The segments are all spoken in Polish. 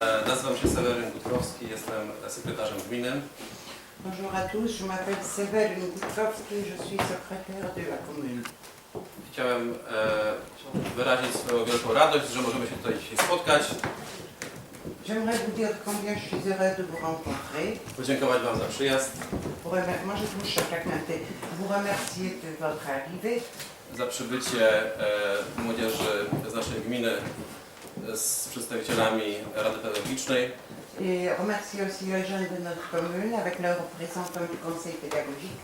Nazywam się Seweryn Gutkowski, jestem sekretarzem gminy. Bonjour à tous, je m'appelle Séverine Gutkowski, je suis secrétaire de la commune. Chciałem wyrazić swoją wielką radość, że możemy się tutaj dzisiaj spotkać. J'aimerais vous dire combien je suis heureuse de vous rencontrer. Podziękować Wam za przyjazd, Moi je touche chaque matin. Vous remercier de votre arrivée. za przybycie młodzieży z naszej gminy z przedstawicielami Rady Pedagogicznej. Et remercier aussi les jeunes de notre commune avec leurs représentants du conseil pédagogique.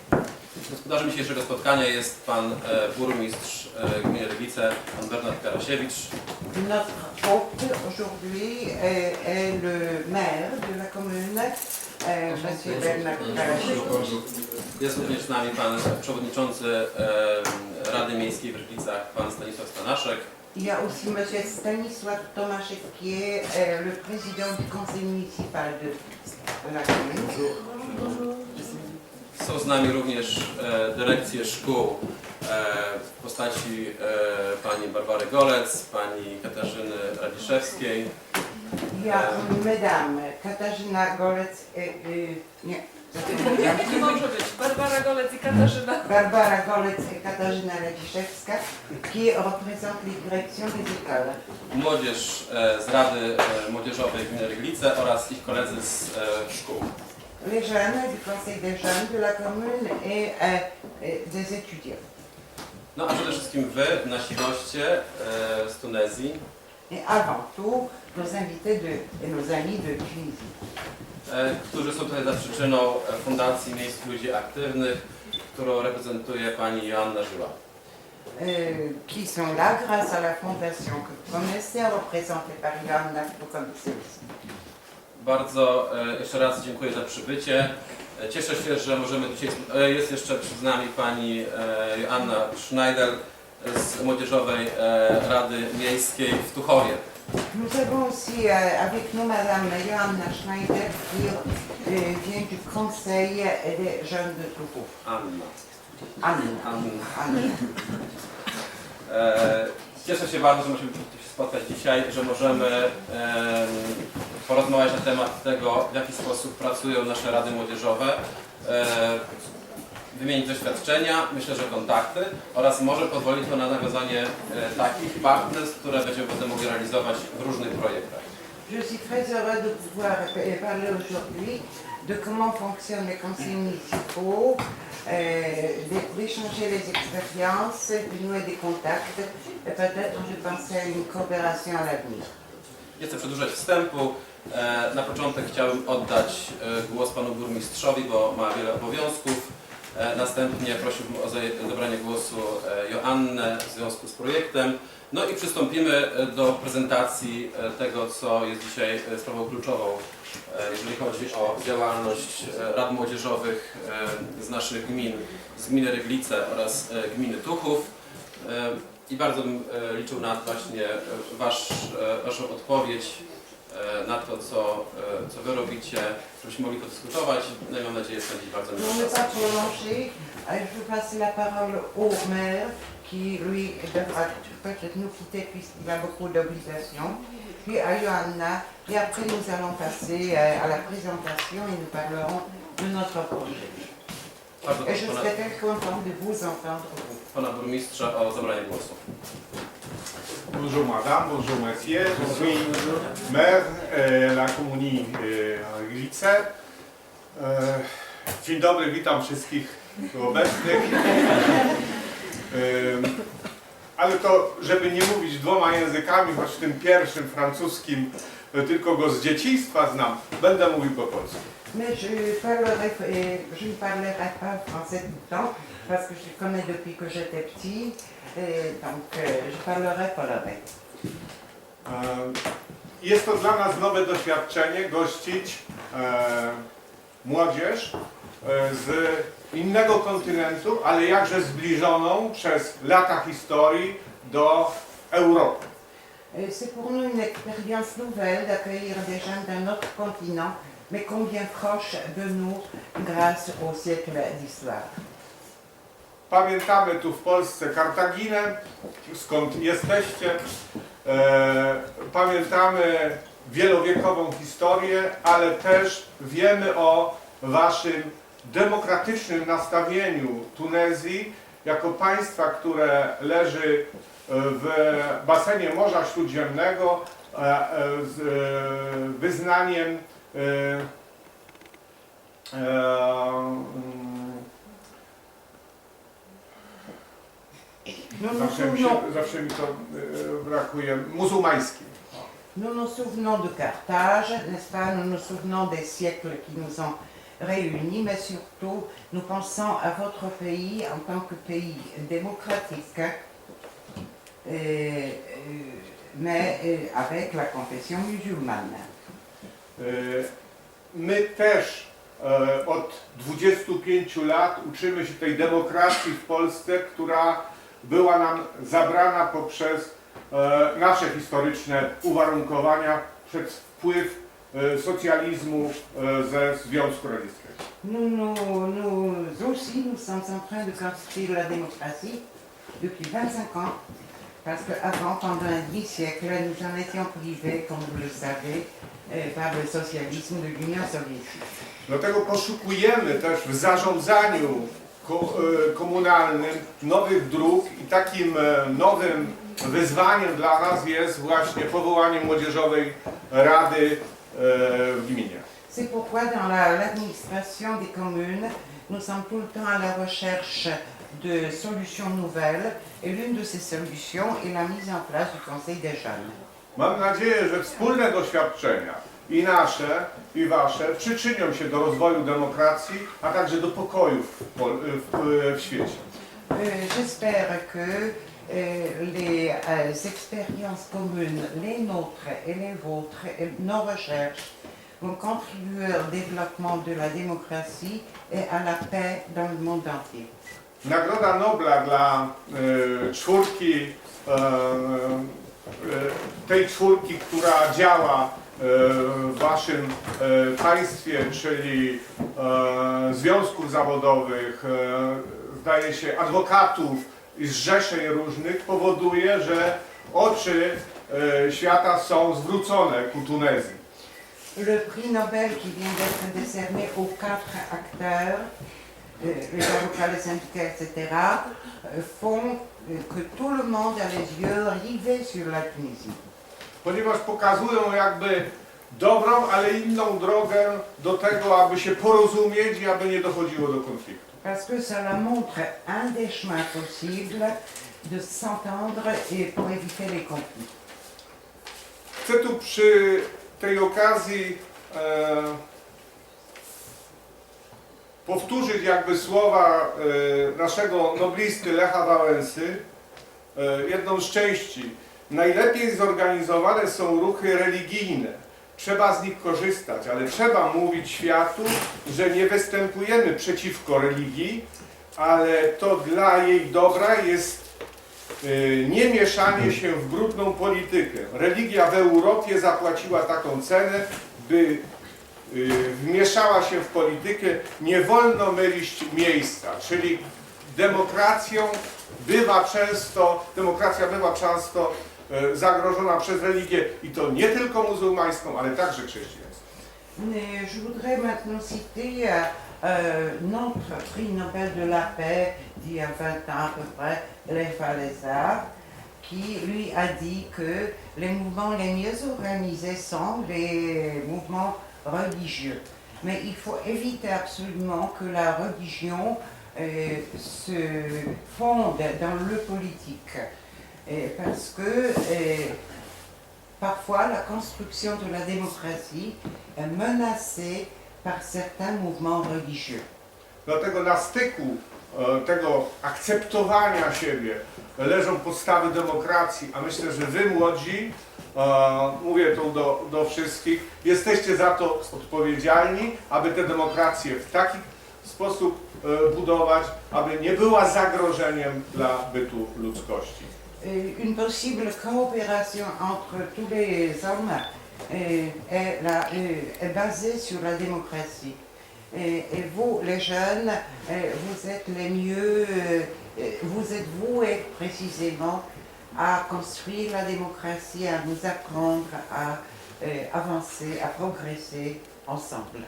Gospodarzem dzisiejszego spotkania jest pan burmistrz gminy Ryglice, pan Bernard Karasiewicz. Notre hôte aujourd'hui est le maire de la commune, monsieur Bernard Karasiewicz. Jest również z nami pan przewodniczący Rady Miejskiej w Ryglicach, pan Stanisław Stanaszek. Il y a aussi monsieur Stanisław Tomaszek qui est le président du conseil municipal de la commune. Są z nami również dyrekcje szkół w postaci pani Barbary Golec, pani Katarzyny Radziszewskiej. Il y a mesdames Katarzyna Golec nie może być. Barbara Golec i Katarzyna. Barbara Golec et Katarzyna Radziszewska qui représentent les directions des écoles. Młodzież z Rady Młodzieżowej Gminy Ryglice oraz ich koledzy z szkół. Les jeunes du conseil des jeunes de la commune et des étudiants. No a przede wszystkim wy, nasi goście z Tunezji, Et avant tout, nos invités et nos amis de Tunisie. którzy są tutaj za przyczyną Fundacji Miejskich Ludzi Aktywnych, którą reprezentuje pani Joanna Żyła. Qui sont là grâce à la fondation que vous connaissez, représentée par Joanna, que vous connaissez aussi. Bardzo jeszcze raz dziękuję za przybycie. Cieszę się, że możemy dzisiaj... Jest jeszcze z nami pani Joanna Schneider z Młodzieżowej Rady Miejskiej w Tuchowie. Nous avons aussi avec nous Madame Joanna Schneider qui vient du conseil des jeunes de Toulouse. Anna. Cieszę się bardzo, że możemy się spotkać dzisiaj, że możemy porozmawiać na temat tego, w jaki sposób pracują nasze rady młodzieżowe, wymienić doświadczenia, myślę, że kontakty oraz może pozwolić to na nawiązanie takich partnerstw, które będziemy potem mogli realizować w różnych projektach. Je suis très heureux de pouvoir parler aujourd'hui de comment fonctionnent les conseils municipaux, d'échanger les expériences, de nouer des contacts et peut-être je pensais à une coopération à l'avenir. Nie chcę przedłużać wstępu. Na początek chciałbym oddać głos panu burmistrzowi, bo ma wiele obowiązków. Następnie prosiłbym o zabranie głosu Joannę w związku z projektem. No i przystąpimy do prezentacji tego, co jest dzisiaj sprawą kluczową, jeżeli chodzi o działalność rad młodzieżowych z naszych gmin, z gminy Ryglice oraz gminy Tuchów. I bardzo bym liczył na właśnie waszą odpowiedź na to, co wy robicie, żebyśmy mogli podyskutować. No i mam nadzieję spędzić bardzo miło Pour ne czas. pas prolonger, je vais passer la parole au maire qui, lui, devra peut-être nous quitter puisqu'il a beaucoup d'obligations, puis à Johanna, et après nous allons passer à la présentation et nous parlerons de notre projet. Bardzo Et je proszę serais très contente de vous entendre, vous. pana burmistrza o zabranie głosu. Bonjour madame, bonjour monsieur, je suis maire de la commune Ryglice. Dzień dobry, witam wszystkich tu obecnych. Ale to, żeby nie mówić dwoma językami, choć tym pierwszym francuskim tylko go z dzieciństwa znam, będę mówił po polsku. Mais je ne parlerai pas français tout le temps, parce que je le connais depuis que j'étais petit, et donc je parlerai polonais. Jest to dla nas nowe doświadczenie gościć młodzież z innego kontynentu, ale jakże zbliżoną przez lata historii do Europy. C'est pour nous une expérience nouvelle d'accueillir des gens d'un autre continent, mais combien proches de nous grâce au siècle d'histoire. Pamiętamy tu w Polsce Kartaginę, skąd jesteście. Pamiętamy wielowiekową historię, ale też wiemy o waszym demokratycznym nastawieniu Tunezji jako państwa, które leży w basenie Morza Śródziemnego z wyznaniem zawsze mi to brakuje, muzułmańskim. Nous nous souvenons de Carthage, n'est-ce pas? Nous nous souvenons des siècles qui nous ont réunis, mais surtout, nous pensons à votre pays en tant que pays démocratique, mais avec la confession musulmane. My też od 25 lat uczymy się tej demokracji w Polsce, która była nam zabrana poprzez nasze historyczne uwarunkowania, przez wpływ socjalizmu ze Związku Radzieckiego. Nous aussi, nous sommes en train de construire la démocratie depuis 25 ans, parce qu'avant, pendant un demi-siècle, nous en étions privés, comme vous le savez, par le socialisme de l'Union soviétique. Dlatego poszukujemy też w zarządzaniu komunalnym nowych dróg i takim nowym wyzwaniem dla nas jest właśnie powołanie Młodzieżowej Rady w gminie. C'est pourquoi dans l'administration des communes, nous sommes tout le temps à la recherche de solutions nouvelles et l'une de ces solutions est la mise en place du Conseil des jeunes. Mam nadzieję, że wspólne doświadczenia i nasze, i wasze przyczynią się do rozwoju demokracji, a także do pokoju w świecie. J'espère que les expériences communes, les nôtres et les vôtres, et nos recherches vont contribuer au développement de la démocratie et à la paix dans le monde entier. Nagroda Nobla dla tej czwórki, która działa w waszym państwie, czyli związków zawodowych, zdaje się adwokatów i zrzeszeń różnych, powoduje, że oczy świata są zwrócone ku Tunezji. Le prix Nobel qui vient d'être décerné aux 4 acteurs, les avocats, les syndicats, etc., font que tout le monde a les yeux rivés sur la Tunisie. Ponieważ pokazują jakby dobrą, ale inną drogę do tego, aby się porozumieć i aby nie dochodziło do konfliktu. Parce que cela montre un des chemins possibles de s'entendre et pour éviter les conflits. Chcę tu przy tej okazji powtórzyć jakby słowa naszego noblisty Lecha Wałęsy, jedną z części. Najlepiej zorganizowane są ruchy religijne. Trzeba z nich korzystać, ale trzeba mówić światu, że nie występujemy przeciwko religii, ale to dla jej dobra jest nie mieszanie się w brudną politykę. Religia w Europie zapłaciła taką cenę, by wmieszała się w politykę. Nie wolno mylić miejsca, czyli demokracja bywa często zagrożona przez religię i to nie tylko muzułmańską, ale także chrześcijańską. Je voudrais maintenant citer notre prix Nobel de la paix d'il y a 20 ans à peu près, Lech Wałęsa, qui lui a dit que les mouvements les mieux organisés sont les mouvements religieux. Mais il faut éviter absolument que la religion se fonde dans le politique. Parce que parfois la construction de la démocratie est menacée par certains mouvements religieux. Dlatego na styku tego akceptowania siebie leżą podstawy demokracji, a myślę, że wy młodzi, mówię tu do wszystkich, jesteście za to odpowiedzialni, aby tę demokrację w taki sposób budować, aby nie była zagrożeniem dla bytu ludzkości. Une possible coopération entre tous les hommes est basée sur la démocratie. Et vous, les jeunes, vous êtes les mieux, vous êtes voués précisément à construire la démocratie, à nous apprendre à avancer, à progresser ensemble.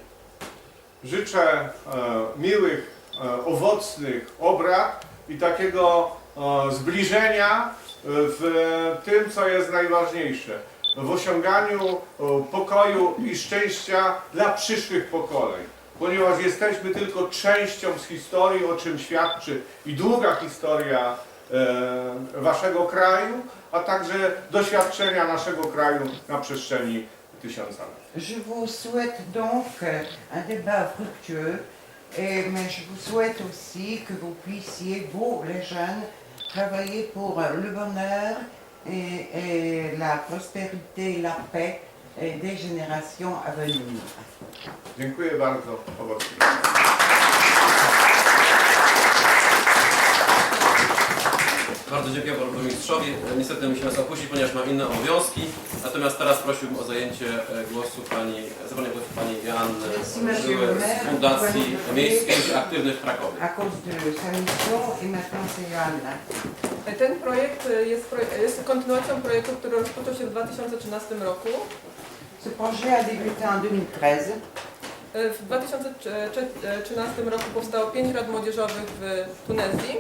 Życzę miłych, owocnych obrad i takiego zbliżenia w tym, co jest najważniejsze, w osiąganiu pokoju i szczęścia dla przyszłych pokoleń. Ponieważ jesteśmy tylko częścią z historii, o czym świadczy i długa historia waszego kraju, a także doświadczenia naszego kraju na przestrzeni tysiąca lat. Je vous souhaite donc un débat fructueux, mais je vous souhaite aussi que vous puissiez, vous les jeunes, travailler pour le bonheur et la prospérité, la paix des générations à venir. Dziękuję bardzo. Owocnie. Bardzo dziękuję panu burmistrzowi. Niestety musimy nas opuścić, ponieważ mam inne obowiązki. Natomiast teraz prosiłbym o zabranie głosu pani Joanny Żyły z Fundacji Miejskiej Aktywnych w Krakowie. À cause de sa mission, et maintenant c'est Johanna. Ten projekt jest kontynuacją projektu, który rozpoczął się w 2013 roku. Ce projet a débuté en 2013. W 2013 roku powstało 5 rad młodzieżowych w Tunezji.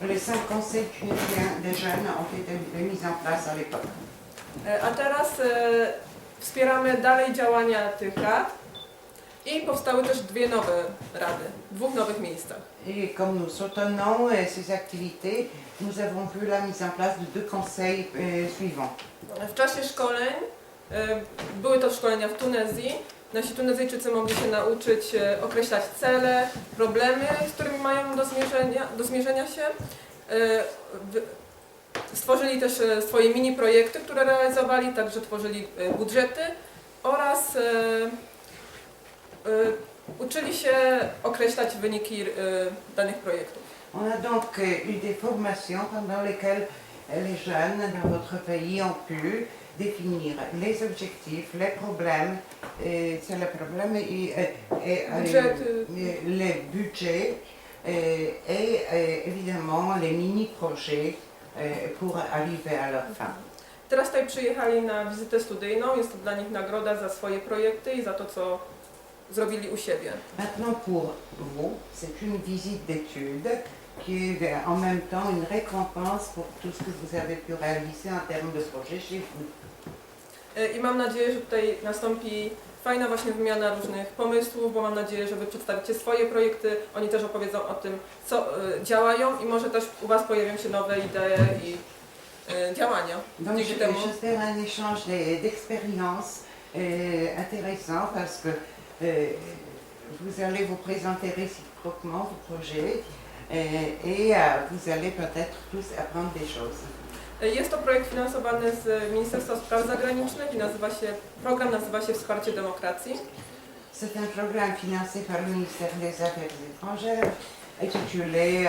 Les 5 conseils tunisiens des jeunes ont été mis en place à l'époque. A teraz wspieramy dalej działania tych rad i powstały też 2 nowe rady w 2 nowych miejscach. Et comme nous soutenons ces activités, nous avons vu la mise en place de 2 conseils suivants. W czasie szkoleń, były to szkolenia w Tunezji, nasi Tunezyjczycy mogli się nauczyć określać cele, problemy, z którymi mają do zmierzenia się. Stworzyli też swoje mini projekty, które realizowali, także tworzyli budżety oraz uczyli się określać wyniki danych projektów. On a donc eu des formations pendant lesquelles les jeunes dans votre pays ont pu définir les objectifs, les problèmes, c'est le problème les budgets et évidemment les mini-projets pour arriver à leur fin. Teraz tutaj przyjechali na wizytę studyjną, jest to dla nich nagroda za swoje projekty i za to, co zrobili u siebie. Maintenant pour vous, c'est une visite d'études qui est en même temps une récompense pour tout ce que vous avez pu réaliser en termes de projets chez vous. I mam nadzieję, że tutaj nastąpi fajna właśnie wymiana różnych pomysłów, bo mam nadzieję, że wy przedstawicie swoje projekty, oni też opowiedzą o tym, co działają i może też u was pojawią się nowe idee i działania. Donc Dzięki temu. j'espère un échange d'expériences intéressant parce que vous allez vous présenter réciproquement vos projets et vous allez peut-être tous apprendre des choses. Jest to projekt finansowany z Ministerstwa Spraw Zagranicznych i program nazywa się Wsparcie Demokracji. C'est un programme financé par le ministère des Affaires étrangères intitulé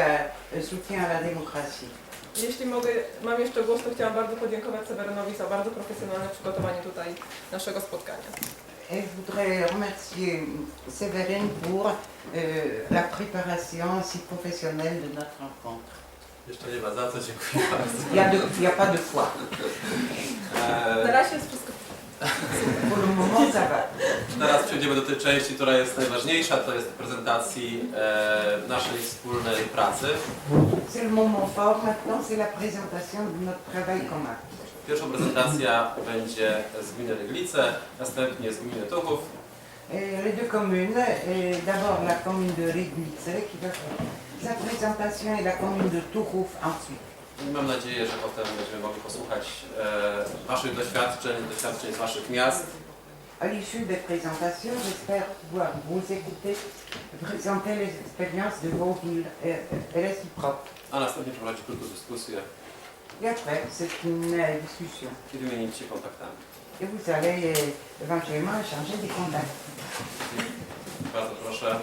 Soutien à la démocratie. Jeśli mam jeszcze głos, to chciałam bardzo podziękować Sewerynowi za bardzo profesjonalne przygotowanie tutaj naszego spotkania. Et je voudrais remercier Séverine pour la préparation si professionnelle de notre rencontre. Jeszcze nie ma za co, dziękuję bardzo. Il y a pas de foi. Na razie jest wszystko. Pour le moment, ça va. Teraz przejdziemy do tej części, która jest najważniejsza, to jest prezentacji naszej wspólnej pracy. C'est le moment fort maintenant, c'est la présentation de notre travail commun. Pierwsza prezentacja będzie z gminy Ryglice, następnie z gminy Tuchów. Les 2 communes, d'abord la commune de Ryglice qui va faire sa présentation et la commune de Tuchów ensuite. I mam nadzieję, że potem będziemy mogli posłuchać waszych doświadczeń z waszych miast. À l'issue des présentations, j'espère pouvoir vous écouter présenter les expériences de vos villes réciproques. A następnie prowadzić krótką dyskusję Et après, c'est une discussion. i wymienić się kontaktami. Et vous allez éventuellement échanger des contacts. Bardzo proszę.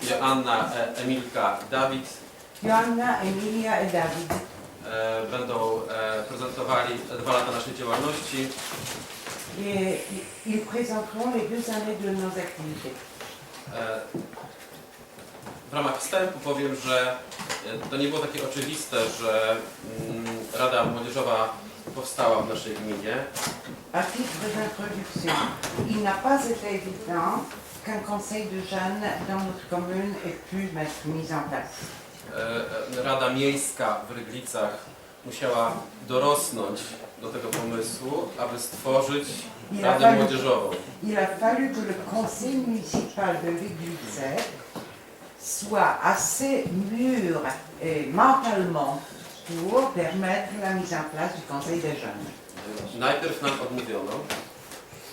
Joanna, Emilka, Dawid Joanna, Emilia et David. Będą prezentowali 2 lata naszej działalności. Et ils présenteront les 2 années de nos activités. W ramach wstępu powiem, że to nie było takie oczywiste, że Rada Młodzieżowa powstała w naszej gminie. À titre d'introduction, il n'a pas été évident qu'un conseil de jeunes dans notre commune ait pu être mis en place. Rada Miejska w Ryglicach musiała dorosnąć do tego pomysłu, aby stworzyć Radę Młodzieżową. Il a fallu que le conseil municipal de l'Église soit assez mûr mentalement pour permettre la mise en place du conseil des jeunes. Najpierw nam odmówiono,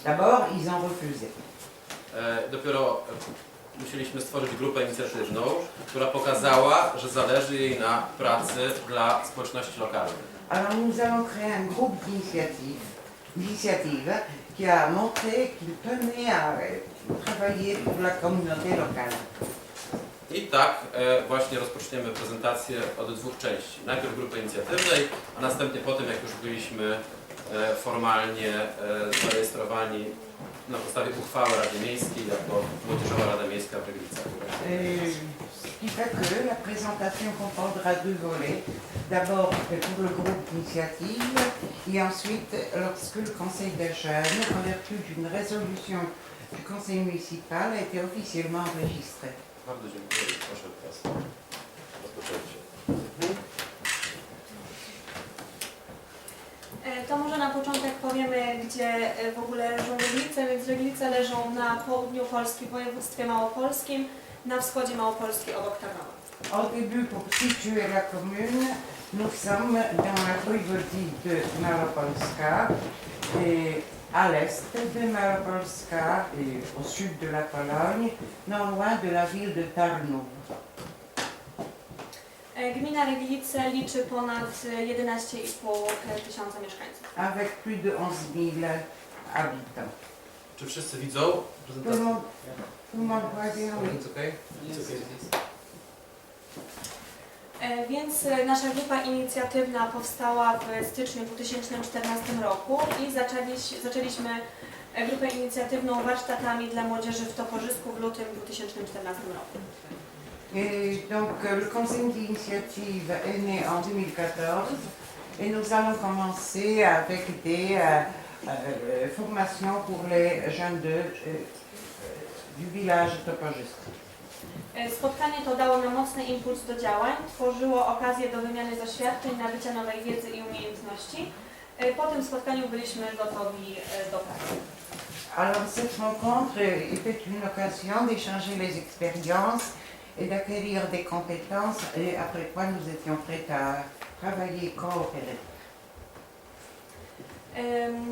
D'abord, ils ont refusé. dopiero musieliśmy stworzyć grupę inicjatywną, która pokazała, że zależy jej na pracy dla społeczności lokalnej. Alors nous allons créer un groupe d'initiative qui a montré qu'il tenait à travailler pour la communauté locale. I tak właśnie rozpoczniemy prezentację od dwóch części. Najpierw grupy inicjatywnej, a następnie po tym, jak już byliśmy formalnie zarejestrowani na podstawie uchwały Rady Miejskiej jako Młodzieżowa Rada Miejska w Ryglicach. Ce qui fait que la présentation comprendra deux volets. D'abord pour le groupe d'initiative et ensuite lorsque le Conseil des jeunes, en vertu d'une résolution du Conseil municipal, a été officiellement enregistré. Bardzo dziękuję. Proszę teraz rozpoczęcie. To może na początek powiemy, gdzie w ogóle leżą Ryglice, więc Ryglice leżą na południu Polski w województwie małopolskim, na wschodzie Małopolski obok Tarnowa. Au début, pour situer la commune, nous sommes dans la voïvodie de Malopolska, et à l'est de Malopolska et au sud de la Pologne, non loin de la ville de Tarnów. Gmina Ryglice liczy ponad 11,5 tysiąca mieszkańców. Avec plus de 11 000 habitants. Czy wszyscy widzą Tout prezentację? le monde voit bien, oui. It's okay? Więc nasza grupa inicjatywna powstała w styczniu 2014 roku i zaczęliśmy grupę inicjatywną warsztatami dla młodzieży w Toporzysku w lutym 2014 roku. Et donc le conseil d'initiative est né en 2014 et nous allons commencer avec des formations pour les jeunes du village Toporzysk. Spotkanie to dało nam mocny impuls do działań, tworzyło okazję do wymiany doświadczeń, nabycia nowej wiedzy i umiejętności. Po tym spotkaniu byliśmy gotowi do pracy. Alors cette rencontre était une occasion d'échanger les expériences et d'acquérir des compétences et après quoi nous étions prêts à travailler et coopérer.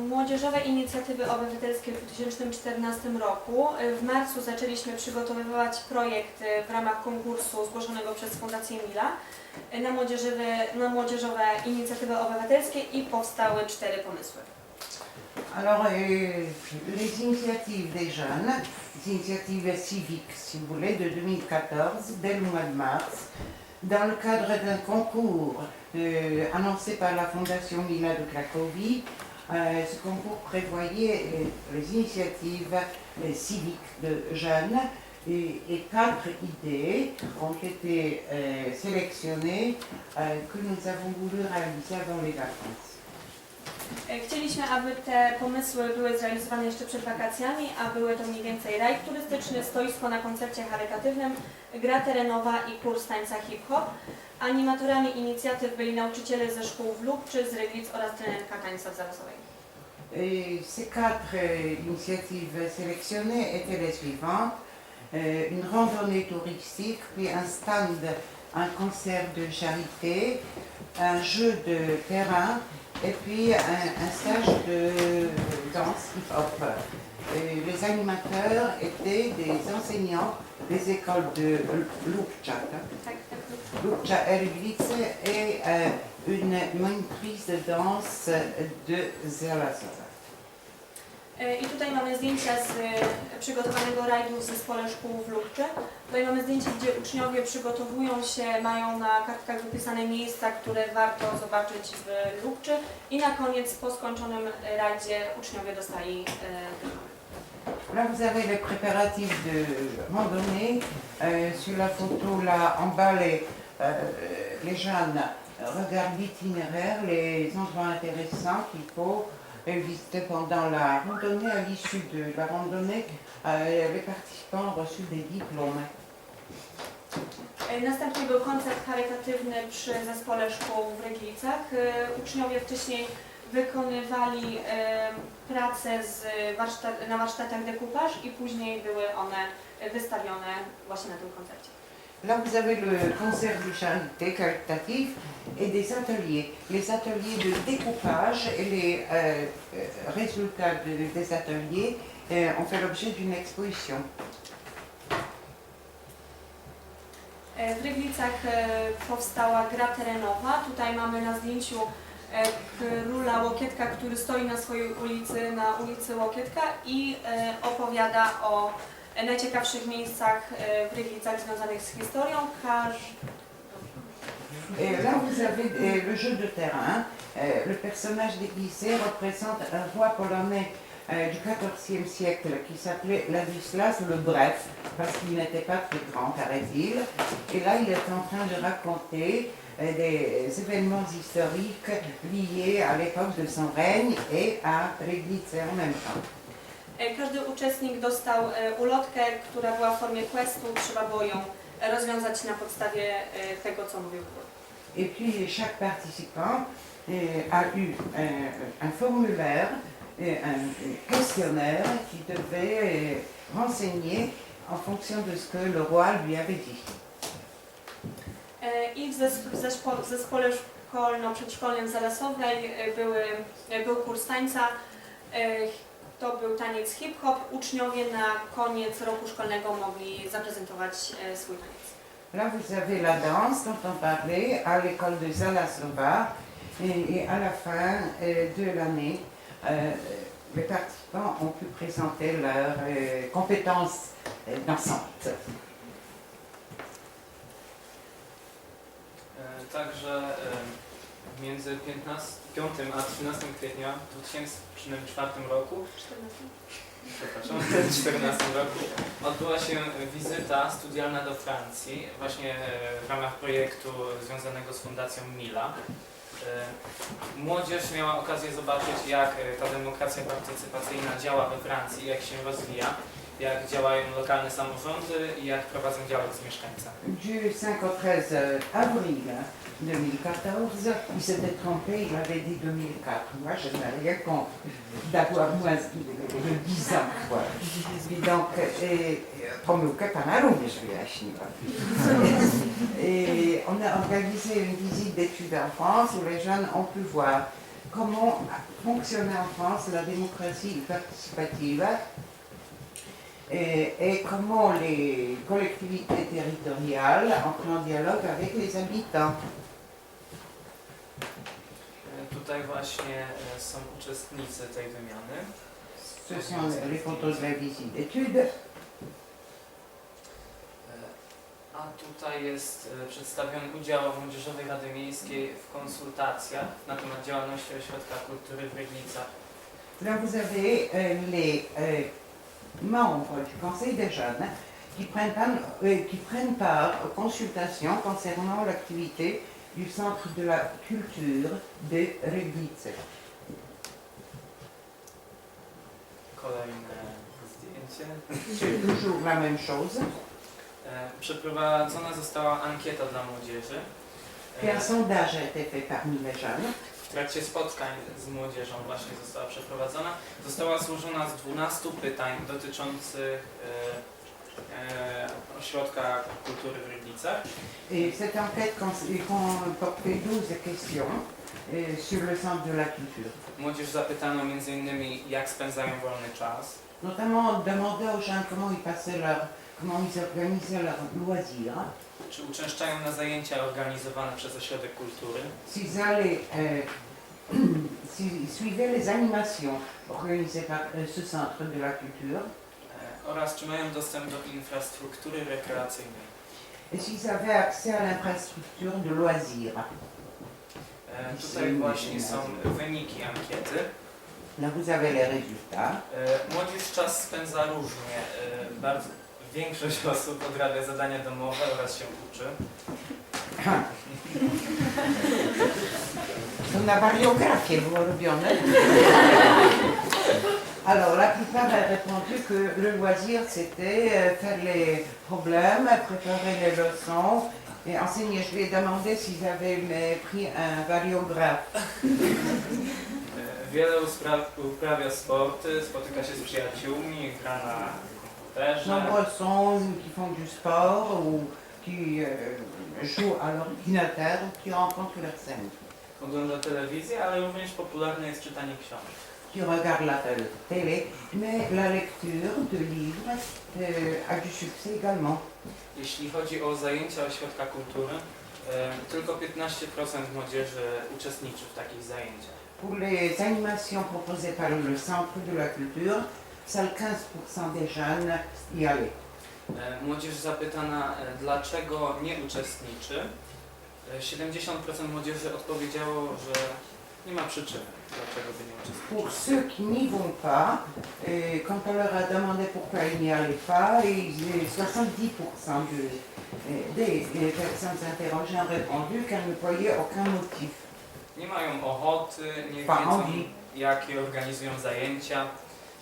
Młodzieżowe inicjatywy obywatelskie w 2014 roku. W marcu zaczęliśmy przygotowywać projekt w ramach konkursu zgłoszonego przez Fundację Mila na młodzieżowe inicjatywy obywatelskie i powstały 4 pomysły. Alors, les initiatives des jeunes, les initiatives civiques, si vous voulez, de 2014, dès le mois de mars, dans le cadre d'un concours annoncé par la Fondation Mila de Cracovie. Ce concours prévoyait les initiatives civiques de jeunes et 4 idées ont été sélectionnées que nous avons voulu réaliser avant les vacances. Chcieliśmy, aby te pomysły były zrealizowane jeszcze przed wakacjami, a były to mniej więcej rajd turystyczny, stoisko na koncercie charytatywnym, gra terenowa i kurs tańca hip-hop. Animatorami inicjatyw byli nauczyciele ze szkół w Lubczy, z Ryglic oraz trenerka tańca zawodowej. Ces 4 initiatives sélectionnées étaient les suivantes. Une randonnée touristique, puis un stand, un concert de charité, un jeu de terrain et puis un stage de danse hip-hop. Les animateurs étaient des enseignants des écoles de Lubcza, Lubcza Ryglice et une monitrice de danse de Zelazowa. I tutaj mamy zdjęcia z przygotowanego rajdu w zespole szkół w Lubczy. Tutaj mamy zdjęcie, gdzie uczniowie przygotowują się, mają na kartkach wypisane miejsca, które warto zobaczyć w Lubczy i na koniec po skończonym rajdzie uczniowie dostali dyplomy. Là, vous avez les préparatifs de randonnée. Sur la photo, là, en bas, les jeunes regardent l'itinéraire, les endroits intéressants qu'il faut visiter pendant la randonnée. À l'issue de la randonnée, les participants ont reçu des diplômes. Następnie był koncert charytatywny przy zespole szkół w Ryglicach. Uczniowie wcześniej wykonywali pracę na warsztatach découpage i później były one wystawione właśnie na tym koncercie. Là, vous avez le concert de charité caritatif et des ateliers. Les ateliers de découpage et les résultats des ateliers ont fait l'objet d'une exposition. W Ryglicach powstała gra terenowa. Tutaj mamy na zdjęciu króla Łokietka, który stoi na swojej ulicy, na ulicy Łokietka i opowiada o najciekawszych miejscach w Ryglicach związanych z historią. Là, vous avez le jeu de terrain. Le personnage déguisé représente un roi polonais du XIVe siècle qui s'appelait Ladislas le Bref, parce qu'il n'était pas très grand, paraît-il. Et là, il est en train de raconter des événements historiques liés à l'époque de son règne et à Ryglice en même temps. Każdy uczestnik dostał ulotkę, która była w formie questu, trzeba było ją rozwiązać na podstawie tego, co mówił król. Et puis chaque participant a eu un formulaire, un questionnaire qui devait renseigner en fonction de ce que le roi lui avait dit. I w zespole szkolno-przedszkolnym Zalasowej był kurs tańca. To był taniec hip-hop. Uczniowie na koniec roku szkolnego mogli zaprezentować swój taniec. Là, vous avez la danse dont on parlait à l'école de Zalasova et à la fin de l'année, les participants ont pu présenter leurs compétences dansantes. Także między 5 a 13 kwietnia w 2004 roku, przepraszam, w 2014 roku odbyła się wizyta studialna do Francji, właśnie w ramach projektu związanego z Fundacją Mila. Młodzież miała okazję zobaczyć, jak ta demokracja partycypacyjna działa we Francji, jak się rozwija, jak działają lokalne samorządy i jak prowadzą dialog z mieszkańcami. Du 5 au 13 avril 2014, il s'était trompé, il avait dit 2004. Moi, je n'ai rien contre d'avoir moins de 10 ans. Quoi. Et donc, pomyłkę pana również wyjaśniła. Et on a organisé une visite d'études en France où les jeunes ont pu voir comment fonctionnait en France la démocratie participative et comment les collectivités territoriales entrent en dialogue avec les habitants. Tutaj właśnie są uczestnicy tej wymiany. Ce sont les photos de la visite d'études. A tutaj jest przedstawiony udział Młodzieżowej Rady Miejskiej w konsultacjach na temat działalności Ośrodka Kultury w Ryglicach. Là, vous avez les membres du Conseil des jeunes qui prennent part aux consultations concernant l'activité du Centre de la Culture de Ryglicę. Kolejne zdjęcie. C'est toujours la même chose. Przeprowadzona została ankieta dla młodzieży. Et un sondage a été fait parmi les jeunes. W trakcie spotkań z młodzieżą właśnie została przeprowadzona. Została złożona z 12 pytań dotyczących Ośrodka Kultury w Ryglicach. Et cette enquête comportait 12 questions sur le Centre de la Culture. Młodzież zapytano m.in. jak spędzają wolny czas. Notamment, on demandait aux jeunes comment ils organisaient leurs loisirs, Czy uczęszczają na zajęcia organizowane przez Ośrodek Kultury? s'ils allaient, s'ils suivaient les animations organisées par ce Centre de la Culture, Oraz czy mają dostęp do infrastruktury rekreacyjnej. et s'ils avaient accès à l'infrastructure de loisirs. Tutaj właśnie są wyniki ankiety. Là, vous avez les résultats. Młodzież czas spędza różnie. Większość osób odrabia zadania domowe oraz się uczy. To na wariografię było robione. Alors, la plupart a répondu que le loisir, c'était faire les problèmes, préparer les leçons et enseigner. Je lui ai demandé s'ils avaient pris un variographe. Wiele uprawia sporty, spotyka się z przyjaciółmi, gra na komputerze. Nombreux sont qui font du sport ou qui jouent à l'ordinateur ou qui rencontrent leurs amis, Ogląda telewizję, ale również popularne jest czytanie książek. qui regardent la télé. Mais la lecture de livres a du succès également. Jeśli chodzi o zajęcia ośrodka kultury, tylko 15% młodzieży uczestniczy w takich zajęciach. Pour les animations proposées par le Centre de la Culture, seuls 15% des jeunes y allaient. Młodzież zapytana, dlaczego nie uczestniczy, 70% młodzieży odpowiedziało, że nie ma przyczyny, dlaczego by nie uczestniczyć. Pour ceux qui n'y vont pas, quand on leur a demandé pourquoi ils n'y allaient pas, 70% des personnes interrogées ont répondu qu'elles ne voyaient aucun motif. Nie mają ochoty, nie wiedzą, jakie organizują zajęcia,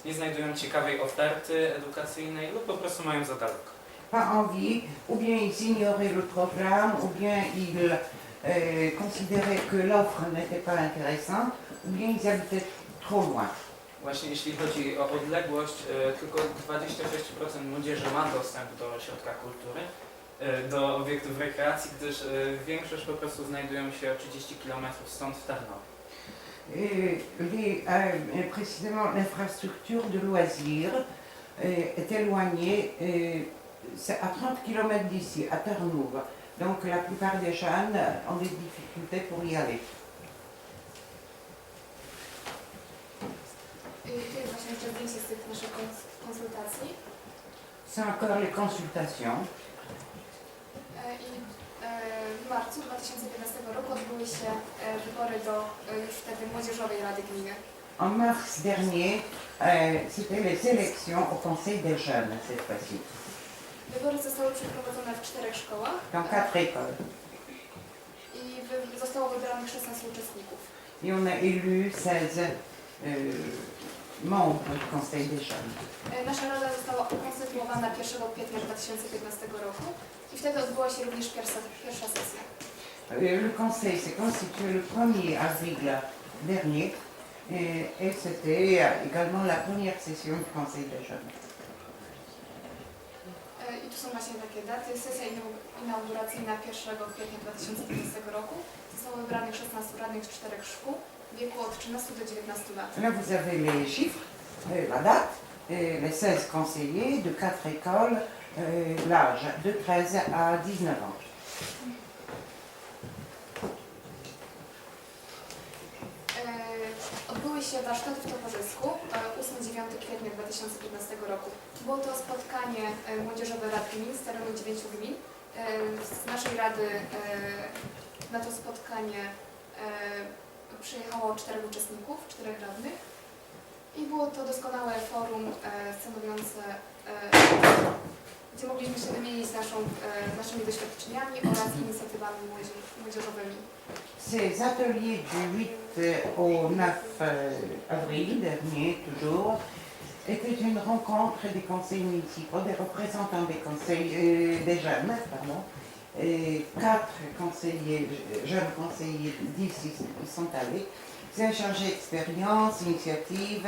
nie znajdują ciekawej oferty edukacyjnej lub po prostu mają za daleko. Pas envie, ou bien ils ignoraient le programme, ou bien ils considéraient que l'offre n'était pas intéressante, ou bien ils habitaient trop loin. Właśnie jeśli chodzi o odległość, tylko 26% młodzieży ma dostęp do ośrodka kultury, do obiektów rekreacji, gdyż większość po prostu znajdują się o 30 km stąd w Tarnowie. Précisément, l'infrastructure de loisirs est éloignée, c'est à 30 km d'ici, à Tarnów. Donc la plupart des jeunes ont des difficultés pour y aller. I tu jest właśnie jeszcze zdjęcie z tych naszych konsultacji. C'est encore les consultations. I w marcu 2015 roku odbyły się wybory do już wtedy Młodzieżowej Rady Gminy. En mars dernier, c'était les élections au Conseil des jeunes cette fois-ci, Wybory zostały przeprowadzone w 4 szkołach dans 4 écoles. i zostało wybranych 16 uczestników. Et on a élu 16 membres du Conseil des jeunes. Nasza rada została ukonstytuowana 1 kwietnia 2015 roku i wtedy odbyła się również pierwsza sesja. Le Conseil s'est constitué le 1er avril dernier et c'était également la première session du Conseil des jeunes. I tu są właśnie takie daty. Sesja inauguracyjna 1 kwietnia 2015 roku. Zostało wybranych 16 radnych z 4 szkół w wieku od 13 do 19 lat. Là, vous avez les chiffres, la date, les 16 conseillers de 4 écoles, l'âge de 13 à 19 ans. Odbyły się warsztaty w towarzysku 8-9 kwietnia 2015 roku. Było to spotkanie Młodzieżowej Rady Gmin z terenu 9 gmin. Z naszej rady na to spotkanie przyjechało 4 uczestników, 4 radnych. I było to doskonałe forum stanowiące, gdzie mogliśmy się wymienić naszymi doświadczeniami oraz inicjatywami młodzieżowymi. Ces ateliers du 8 au 9 avril dernier, toujours, étaient une rencontre des conseils municipaux, des représentants des conseils des jeunes, pardon. Et 4 conseillers, jeunes conseillers d'ici qui sont allés. Ils ont échangé expériences, initiatives,